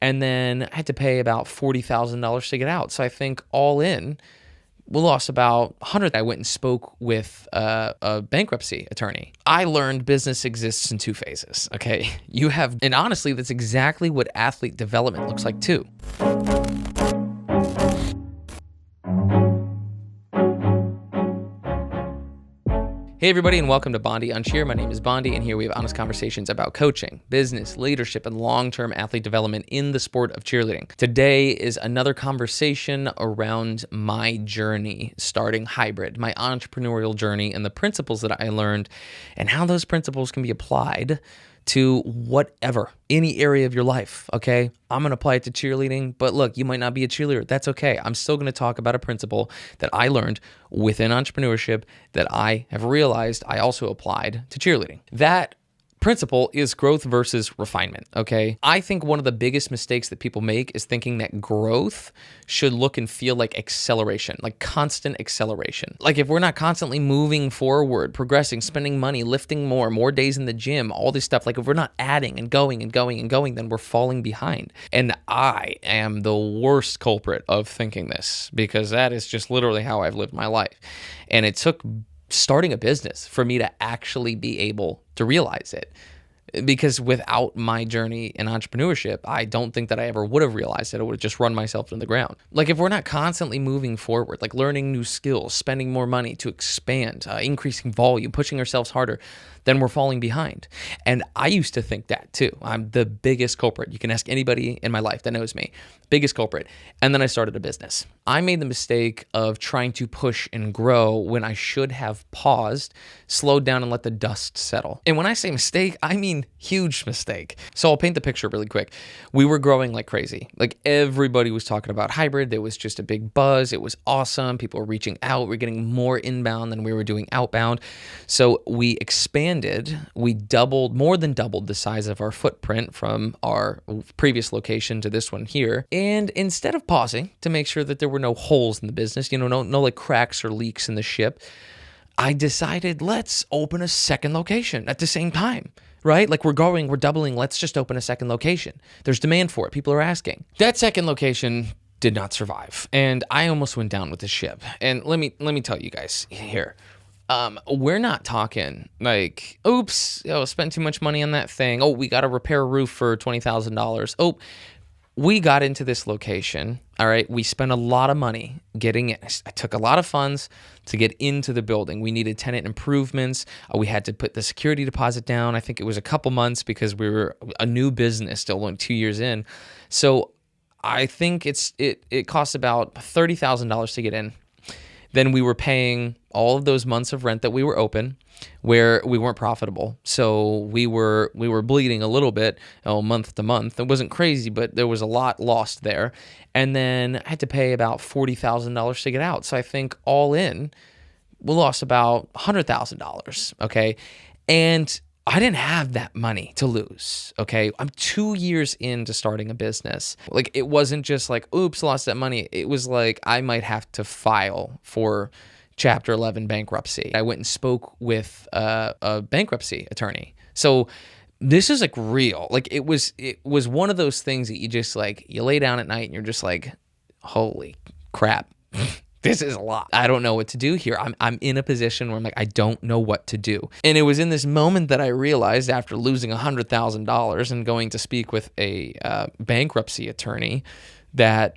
And then I had to pay about $40,000 to get out. So I think all in, we lost about 100. I went and spoke with a bankruptcy attorney. I learned business exists in two phases. Okay. And honestly, that's exactly what athlete development looks like too. Hey everybody, and welcome to Bonde on Cheer. My name is Bonde, and here we have honest conversations about coaching, business, leadership, and long-term athlete development in the sport of cheerleading. Today is another conversation around my journey starting hybrid, my entrepreneurial journey, and the principles that I learned, and how those principles can be applied to whatever, any area of your life, okay? I'm going to apply it to cheerleading, but look, you might not be a cheerleader. That's okay. I'm still going to talk about a principle that I learned within entrepreneurship that I have realized I also applied to cheerleading. That principle is growth versus refinement, okay? I think one of the biggest mistakes that people make is thinking that growth should look and feel like acceleration, like constant acceleration. Like if we're not constantly moving forward, progressing, spending money, lifting more days in the gym, all this stuff, like if we're not adding and going and going and going, then we're falling behind. And I am the worst culprit of thinking this because that is just literally how I've lived my life. And it took starting a business for me to actually be able to realize it. Because without my journey in entrepreneurship, I don't think that I ever would have realized it. I would have just run myself into the ground. Like if we're not constantly moving forward, like learning new skills, spending more money to expand, increasing volume, pushing ourselves harder, then we're falling behind. And I used to think that too. I'm the biggest culprit. You can ask anybody in my life that knows me. Biggest culprit. And then I started a business. I made the mistake of trying to push and grow when I should have paused, slowed down, and let the dust settle. And when I say mistake, I mean huge mistake. So I'll paint the picture really quick. We were growing like crazy. Like everybody was talking about hybrid. There was just a big buzz. It was awesome. People were reaching out. We're getting more inbound than we were doing outbound. So we expanded. We more than doubled the size of our footprint from our previous location to this one here. And instead of pausing to make sure that there were no holes in the business, no like cracks or leaks in the ship, I decided let's open a second location at the same time. Right? Like we're doubling. Let's just open a second location. There's demand for it. People are asking. That second location did not survive. And I almost went down with the ship. And let me tell you guys here. We're not talking like, oops, spent too much money on that thing. Oh, we got to repair a roof for $20,000. Oh, we got into this location. All right. We spent a lot of money getting in. I took a lot of funds to get into the building. We needed tenant improvements. We had to put the security deposit down. I think it was a couple months because we were a new business, still only 2 years in. So I think it cost about $30,000 to get in. Then we were paying all of those months of rent that we were open where we weren't profitable. So we were bleeding a little bit month to month. It wasn't crazy, but there was a lot lost there. And then I had to pay about $40,000 to get out. So I think all in, we lost about $100,000, okay? And I didn't have that money to lose, okay? I'm 2 years into starting a business. Like, it wasn't just like, oops, lost that money. It was like, I might have to file for Chapter 11 bankruptcy. I went and spoke with a bankruptcy attorney. So this is like real. Like, it was one of those things that you just like, you lay down at night and you're just like, holy crap. This is a lot. I don't know what to do here. I'm in a position where I'm like, I don't know what to do. And it was in this moment that I realized after losing $100,000 and going to speak with a bankruptcy attorney that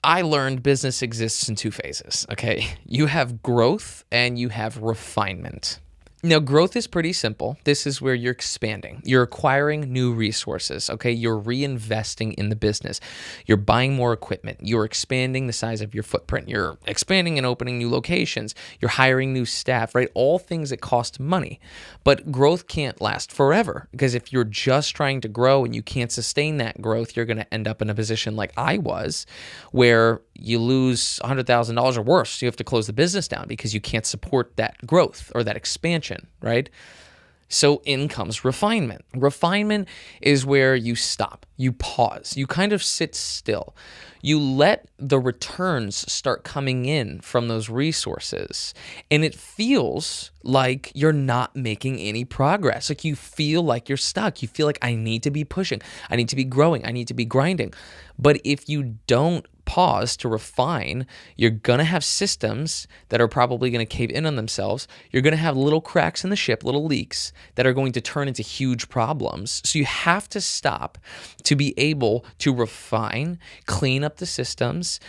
I learned business exists in two phases, okay? You have growth and you have refinement. Now, growth is pretty simple. This is where you're expanding. You're acquiring new resources, okay? You're reinvesting in the business. You're buying more equipment. You're expanding the size of your footprint. You're expanding and opening new locations. You're hiring new staff, right? All things that cost money. But growth can't last forever because if you're just trying to grow and you can't sustain that growth, you're going to end up in a position like I was where you lose $100,000 or worse. You have to close the business down because you can't support that growth or that expansion, right? So in comes refinement. Refinement is where you stop, you pause, you kind of sit still. You let the returns start coming in from those resources, and it feels like you're not making any progress. Like you feel like you're stuck. You feel like I need to be pushing, I need to be growing, I need to be grinding. But if you don't pause to refine, you're going to have systems that are probably going to cave in on themselves. You're going to have little cracks in the ship, little leaks that are going to turn into huge problems. So you have to stop to be able to refine, clean up the systems,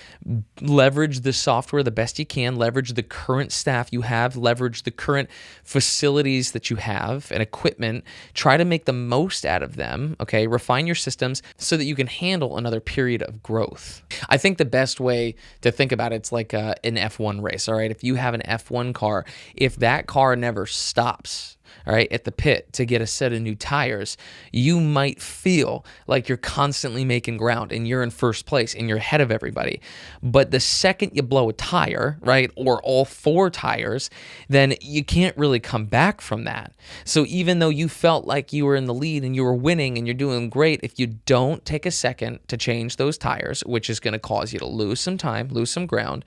leverage the software the best you can, leverage the current staff you have, leverage the current facilities that you have and equipment, try to make the most out of them, okay? Refine your systems so that you can handle another period of growth. I think the best way to think about it's like an F1 race, all right? If you have an F1 car, if that car never stops, all right, at the pit to get a set of new tires, you might feel like you're constantly making ground and you're in first place and you're ahead of everybody. But the second you blow a tire, right, or all four tires, then you can't really come back from that. So even though you felt like you were in the lead and you were winning and you're doing great, if you don't take a second to change those tires, which is going to cause you to lose some time, lose some ground,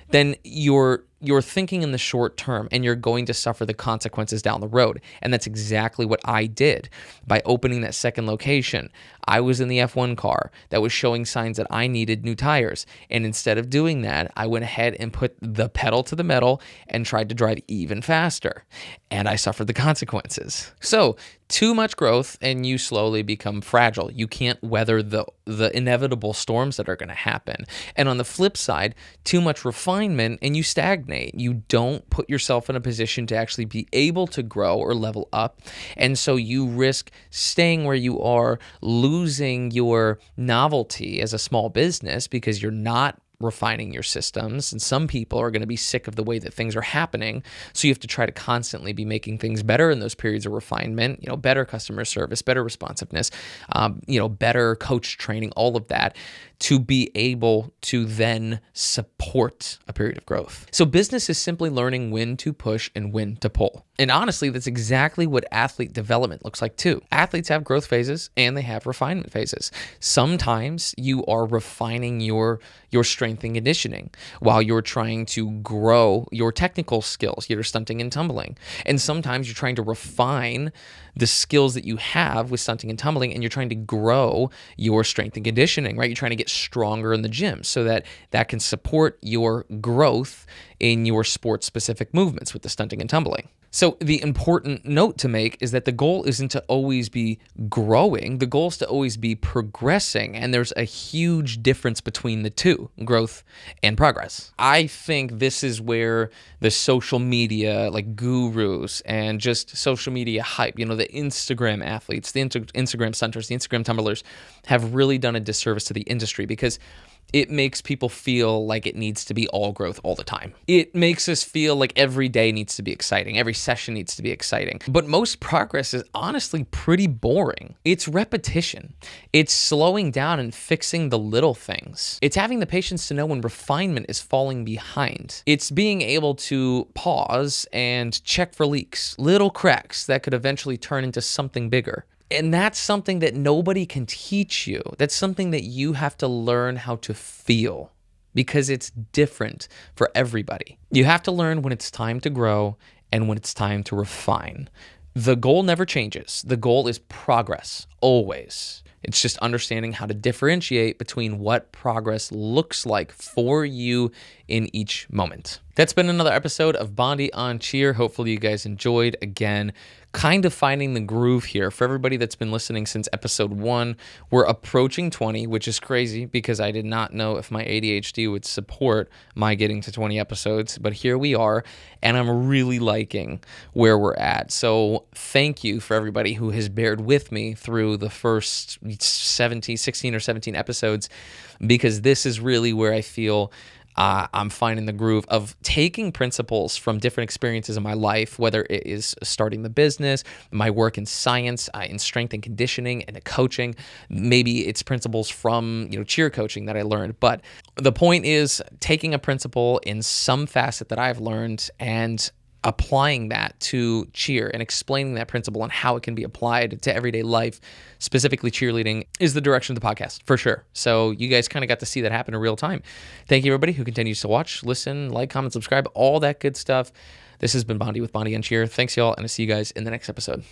then you're thinking in the short term and you're going to suffer the consequences down the road. And that's exactly what I did by opening that second location. I was in the F1 car that was showing signs that I needed new tires. And instead of doing that, I went ahead and put the pedal to the metal and tried to drive even faster. And I suffered the consequences. So too much growth and you slowly become fragile. You can't weather the inevitable storms that are going to happen. And on the flip side, too much refinement and you stagnate. You don't put yourself in a position to actually be able to grow or level up. And so you risk staying where you are, losing your novelty as a small business because you're not refining your systems. And some people are going to be sick of the way that things are happening. So you have to try to constantly be making things better in those periods of refinement, better customer service, better responsiveness, better coach training, all of that to be able to then support a period of growth. So business is simply learning when to push and when to pull. And honestly, that's exactly what athlete development looks like too. Athletes have growth phases and they have refinement phases. Sometimes you are refining your strength and conditioning while you're trying to grow your technical skills, your stunting and tumbling. And sometimes you're trying to refine the skills that you have with stunting and tumbling and you're trying to grow your strength and conditioning, right? You're trying to get stronger in the gym so that can support your growth in your sport-specific movements with the stunting and tumbling. So the important note to make is that the goal isn't to always be growing. The goal is to always be progressing. And there's a huge difference between the two, growth and progress. I think this is where the social media, like gurus and just social media hype, the Instagram athletes, the Instagram stunters, the Instagram tumblers have really done a disservice to the industry because it makes people feel like it needs to be all growth all the time. It makes us feel like every day needs to be exciting. Every session needs to be exciting. But most progress is honestly pretty boring. It's repetition. It's slowing down and fixing the little things. It's having the patience to know when refinement is falling behind. It's being able to pause and check for leaks, little cracks that could eventually turn into something bigger. And that's something that nobody can teach you. That's something that you have to learn how to feel because it's different for everybody. You have to learn when it's time to grow and when it's time to refine. The goal never changes. The goal is progress, always. It's just understanding how to differentiate between what progress looks like for you in each moment. That's been another episode of Bonde on Cheer. Hopefully you guys enjoyed. Again, kind of finding the groove here. For everybody that's been listening since episode 1, we're approaching 20, which is crazy because I did not know if my ADHD would support my getting to 20 episodes, but here we are, and I'm really liking where we're at. So thank you for everybody who has bared with me through the first 16 or 17 episodes, because this is really where I feel I'm finding the groove of taking principles from different experiences in my life, whether it is starting the business, my work in science, in strength and conditioning, and coaching. Maybe it's principles from cheer coaching that I learned. But the point is taking a principle in some facet that I've learned and applying that to cheer and explaining that principle and how it can be applied to everyday life, specifically cheerleading, is the direction of the podcast for sure. So you guys kind of got to see that happen in real time. Thank you, everybody who continues to watch, listen, like, comment, subscribe, all that good stuff. This has been Bonde with Bonde on Cheer. Thanks, y'all, and I'll see you guys in the next episode.